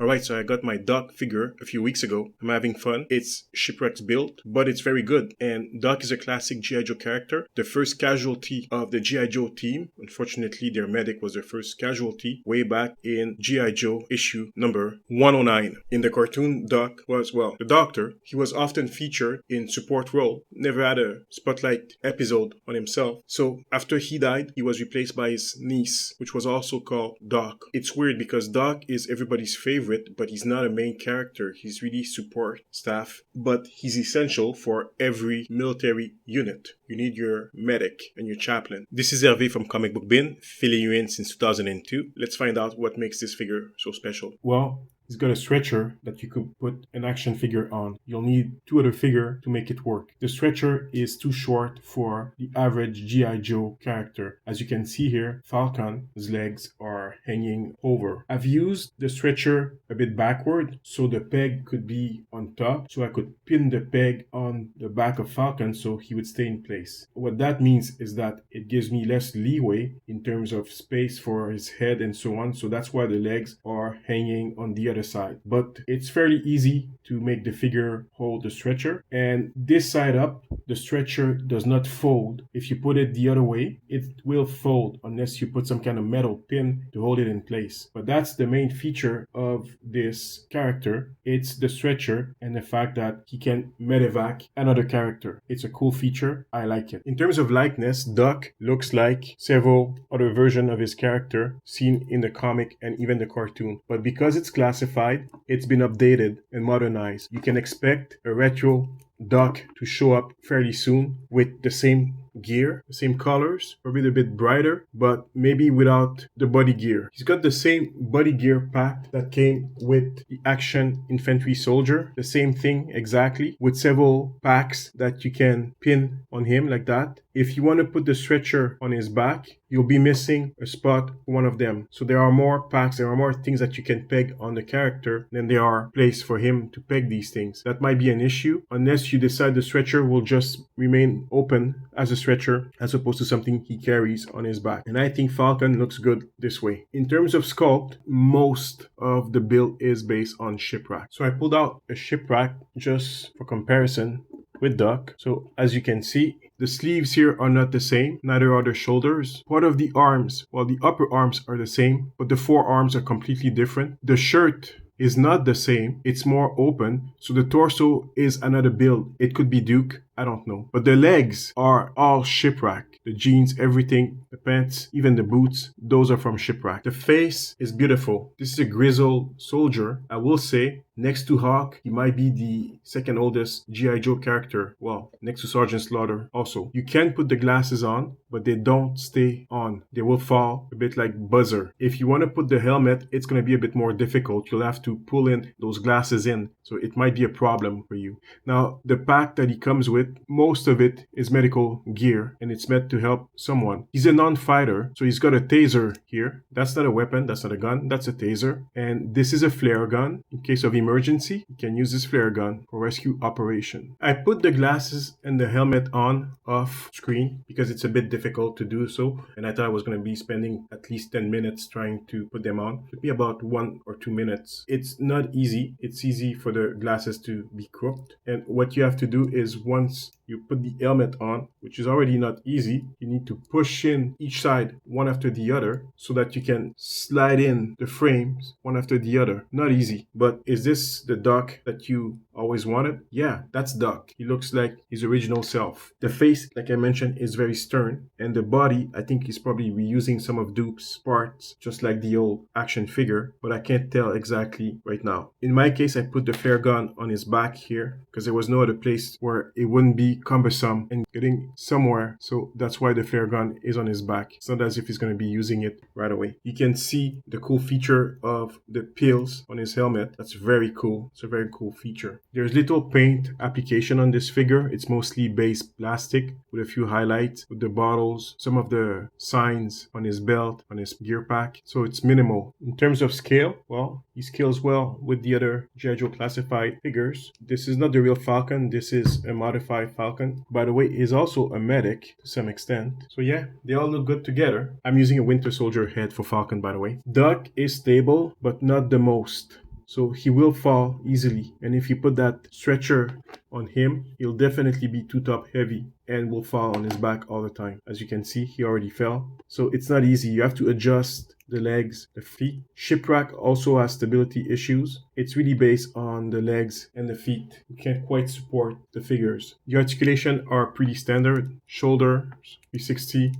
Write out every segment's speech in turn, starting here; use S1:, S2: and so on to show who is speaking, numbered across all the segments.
S1: Alright, so I got my Doc figure a few weeks ago. I'm having fun. It's Shipwreck's build, but it's very good. And Doc is a classic G.I Joe character, the first casualty of the G.I Joe team. Unfortunately, their medic was their first casualty way back in G.I Joe issue number 109. In the cartoon, Doc was, well, the doctor. He was often featured in support role, never had a spotlight episode on himself. So after he died, he was replaced by his niece, which was also called Doc. It's weird because Doc is everybody's favorite, but he's not a main character. He's really support staff, but he's essential for every military unit. You need your medic and your chaplain. This is Hervé from Comic Book Bin, filling you in since 2002. Let's find out what makes this figure so special. Well, he's got a stretcher that you could put an action figure on. You'll need two other figures to make it work. The stretcher is too short for the average G.I. Joe character. As you can see here, Falcon's legs are hanging over. I've used the stretcher a bit backward so the peg could be on top, so I could pin the peg on the back of Falcon so he would stay in place. What that means is that it gives me less leeway in terms of space for his head and so on, so that's why the legs are hanging on the other side. But it's fairly easy to make the figure hold the stretcher, and this side up, the stretcher does not fold. If you put it the other way, it will fold unless you put some kind of metal pin to hold it in place. But that's the main feature of this character. It's the stretcher and the fact that he can medevac another character. It's a cool feature. I like it. In terms of likeness, Doc looks like several other versions of his character seen in the comic and even the cartoon. But because it's classified, it's been updated and modernized. You can expect a retro Doc to show up fairly soon with the same gear, the same colors, probably a bit brighter, but maybe without the body gear. He's got the same body gear pack that came with the Action Infantry Soldier, the same thing exactly, with several packs that you can pin on him like that. If you want to put the stretcher on his back, you'll be missing a spot for one of them. So there are more packs, there are more things that you can peg on the character than there are place for him to peg these things. That might be an issue unless you decide the stretcher will just remain open as a stretcher as opposed to something he carries on his back. And I think Falcon looks good this way. In terms of sculpt, most of the build is based on shipwreck. So I pulled out a shipwreck just for comparison with Doc. So as you can see, the sleeves here are not the same, neither are the shoulders. Part of the arms, well, the upper arms are the same, but the forearms are completely different. The shirt is not the same, it's more open, so the torso is another build. It could be Duke, I don't know. But the legs are all shipwreck. The jeans, everything, the pants, even the boots, those are from shipwreck. The face is beautiful. This is a grizzled soldier. I will say, next to Hawk, he might be the second oldest G.I. Joe character. Well, next to Sergeant Slaughter also. You can put the glasses on, but they don't stay on. They will fall a bit like Buzzer. If you want to put the helmet, it's going to be a bit more difficult. You'll have to pull in those glasses in, so it might be a problem for you. Now, the pack that he comes with, most of it is medical gear, and it's meant to help someone. He's a non-fighter, so he's got a taser here. That's not a weapon, that's not a gun, that's a taser. And this is a flare gun. In case of emergency, you can use this flare gun for rescue operation. I put the glasses and the helmet on off screen because it's a bit difficult to do so, and I thought I was going to be spending at least 10 minutes trying to put them on. It took me about 1 or 2 minutes. It's not easy. It's easy for the glasses to be crooked, and what you have to do is once you put the helmet on, which is already not easy, you need to push in each side one after the other so that you can slide in the frames one after the other. Not easy, but is this the Doc that you always wanted? Yeah, that's Doc. He looks like his original self. The face, like I mentioned, is very stern, and the body, I think he's probably reusing some of Duke's parts, just like the old action figure, but I can't tell exactly right now. In my case, I put the flare gun on his back here because there was no other place where it wouldn't be cumbersome and getting somewhere, so that's why the flare gun is on his back. It's not as if he's going to be using it right away. You can see the cool feature of the pills on his helmet. That's very cool. It's a very cool feature. There's little paint application on this figure. It's mostly base plastic with a few highlights with the bottles, some of the signs on his belt, on his gear pack, so it's minimal. In terms of scale, well, he scales well with the other G.I. Joe classified figures. This is not the real Falcon. This is a modified Falcon. By the way, is also a medic to some extent. So yeah, they all look good together. I'm using a Winter Soldier head for Falcon, by the way. Doc is stable, but not the most. so he will fall easily. And if you put that stretcher on him, he'll definitely be too top heavy and will fall on his back all the time. As you can see, he already fell. So it's not easy. You have to adjust the legs, the feet. Shipwreck also has stability issues. It's really based on the legs and the feet. You can't quite support the figures. The articulation are pretty standard. Shoulders, 360,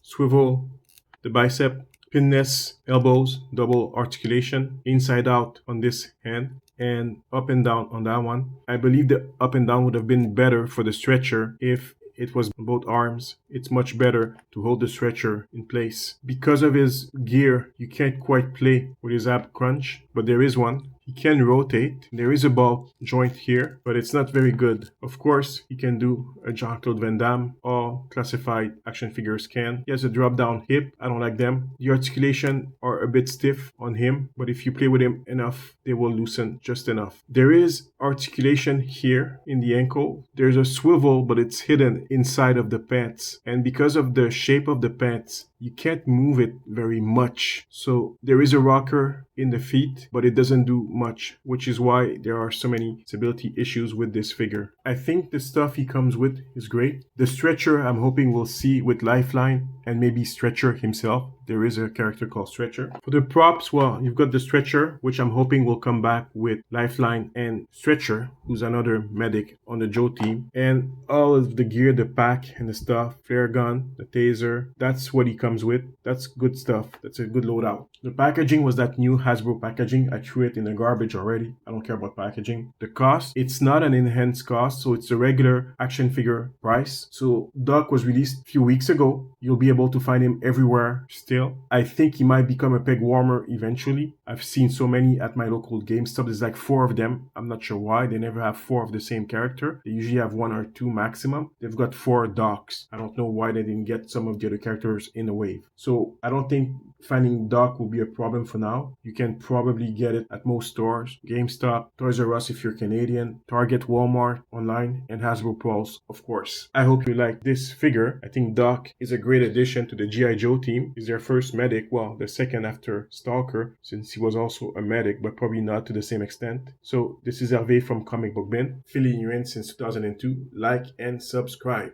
S1: swivel, the bicep, pinness, elbows, double articulation, inside out on this hand, and up and down on that one. I believe the up and down would have been better for the stretcher if it was both arms. It's much better to hold the stretcher in place. Because of his gear, you can't quite play with his ab crunch, but there is one. He can rotate. There is a ball joint here, but it's not very good. Of course, he can do a Jean-Claude Van Damme. All classified action figures can. He has a drop-down hip. I don't like them. The articulation are a bit stiff on him, but if you play with him enough, they will loosen just enough. There is articulation here in the ankle. There's a swivel, but it's hidden inside of the pants. And because of the shape of the pants, you can't move it very much. So there is a rocker in the feet, but it doesn't do much, which is why there are so many stability issues with this figure. I think the stuff he comes with is great. The stretcher, I'm hoping we'll see with Lifeline and maybe Stretcher himself. There is a character called Stretcher. For the props, well, you've got the Stretcher, which I'm hoping will come back with Lifeline and Stretcher, who's another medic on the Joe team. And all of the gear, the pack and the stuff, flare gun, the taser, that's what he comes with. That's good stuff. That's a good loadout. The packaging was that new Hasbro packaging. I threw it in the garbage already. I don't care about packaging. The cost, it's not an enhanced cost, so it's a regular action figure price. So Doc was released a few weeks ago. You'll be able to find him everywhere still. I think he might become a peg warmer eventually. I've seen so many at my local GameStop. There's like 4 of them. I'm not sure why. They never have 4 of the same character. They usually have 1 or 2 maximum. They've got 4 Docs. I don't know why they didn't get some of the other characters in the wave. So I don't think finding Doc will be a problem for now. You can probably get it at most stores. GameStop, Toys R Us if you're Canadian, Target, Walmart, online, and Hasbro Pulse, of course. I hope you like this figure. I think Doc is a great addition to the G.I Joe team. He's their first medic, well, the second after Stalker, since he was also a medic, but probably not to the same extent. So this is Hervé from Comic Book Bin, filling you in since 2002. Like and subscribe.